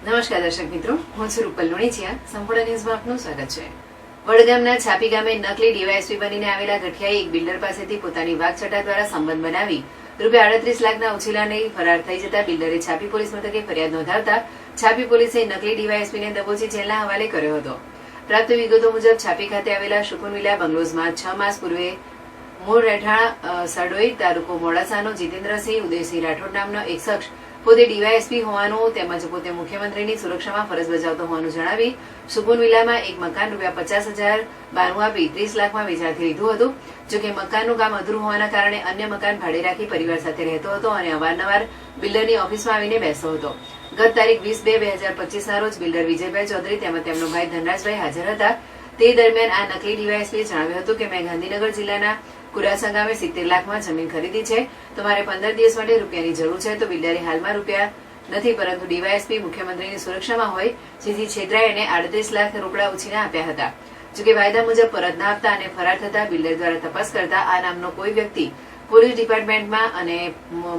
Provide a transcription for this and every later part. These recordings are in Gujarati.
નમસ્કાર દર્શક મિત્રો, હું છું રૂપલ લુણીચિયા. સંપૂર્ણ ન્યૂઝમાં આપનું સ્વાગત છે. વડગામના છાપી ગામે નકલી ડીવાયએસપી બનીને આવેલા ગઠિયાએ એક બિલ્ડર પાસેથી પોતાની વાકછટા દ્વારા સંબંધ બનાવી ₹38 લાખના ઉછીલા લઈ ફરાર થઈ જતા બિલ્ડરે છાપી પોલીસ મથકે ફરિયાદ નોંધાવતા છાપી પોલીસે નકલી ડીવાયએસપીને દબોચી જેલના હવાલે કર્યો હતો. પ્રાપ્ત વિગતો મુજબ છાપી ખાતે આવેલા શુકુન વિલા બંગલોઝમાં 6 માસ પૂર્વે મૂળ રહેઠાણ સડોઈ તાલુકો મોડાસાનો જીતેન્દ્રસિંહ ઉદયસિંહ રાઠોડ નામનો એક શખ્સ પોતે ડીવાયએસપી હોવાનું તેમજ પોતે મુખ્યમંત્રીની સુરક્ષામાં ફરજ બજાવતો હોવાનું જણાવી સુકુન વિલામાં એક મકાન ₹50,000 બાનું આપી 30 લાખમાં વેચાણથી લીધું હતું. જોકે મકાનનું કામ અધૂરું હોવાના કારણે અન્ય મકાન ભાડે રાખી પરિવાર સાથે રહેતો હતો અને અવારનવાર બિલ્ડરની ઓફિસમાં આવીને બેસતો હતો. ગત તારીખ 20/2/2025ના રોજ બિલ્ડર વિજયભાઈ ચૌધરી તેમજ તેમનો ભાઈ ધનરાજભાઈ હાજર હતા. તે દરમિયાન આ નકલી ડીવાયએસપીએ જણાવ્યું હતું કે મેં ગાંધીનગર જિલ્લાના કુરાસા ગામે 70 લાખમાં જમીન ખરીદી છે, તો મારે 15 દિવસ માટે રૂપિયાની જરૂર છે. તો બિલ્ડરે હાલમાં રૂપિયા નથી, પરંતુ ડીવાયએસપી મુખ્યમંત્રીની સુરક્ષામાં હોય જેથી છેતરાઈ એને 38 લાખ રોકડા ઉછીના આપ્યા હતા. જોકે વાયદા મુજબ પરત ના આપતા અને ફરાર થતા બિલ્ડર દ્વારા તપાસ કરતા આ નામનો કોઈ વ્યક્તિ પોલીસ ડિપાર્ટમેન્ટમાં અને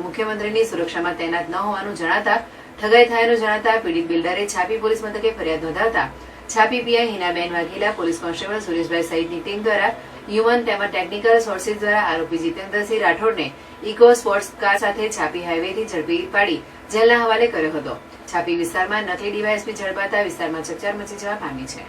મુખ્યમંત્રીની સુરક્ષામાં તૈનાત ન હોવાનું જણાતા ઠગાઈ થયાનું જણાતા પીડિત બિલ્ડરે છાપી પોલીસ મથકે ફરિયાદ નોંધાવતા છાપી પીઆઈ હિનાબેન વાઘેલા, પોલીસ કોન્સ્ટેબલ સુરેશભાઈ સહિતની ટીમ દ્વારા હ્યુમન તેમજ ટેકનિકલ સોર્સિસ દ્વારા આરોપી જીતેન્દ્રસિંહ રાઠોડને ઇકો સ્પોર્ટ્સ કાર સાથે છાપી હાઈવેથી ઝડપી પાડી જેલના હવાલે કર્યો હતો. છાપી વિસ્તારમાં નકલી ડીવાયએસપી ઝડપાતા વિસ્તારમાં ચકચાર મચી જવા પામી છે.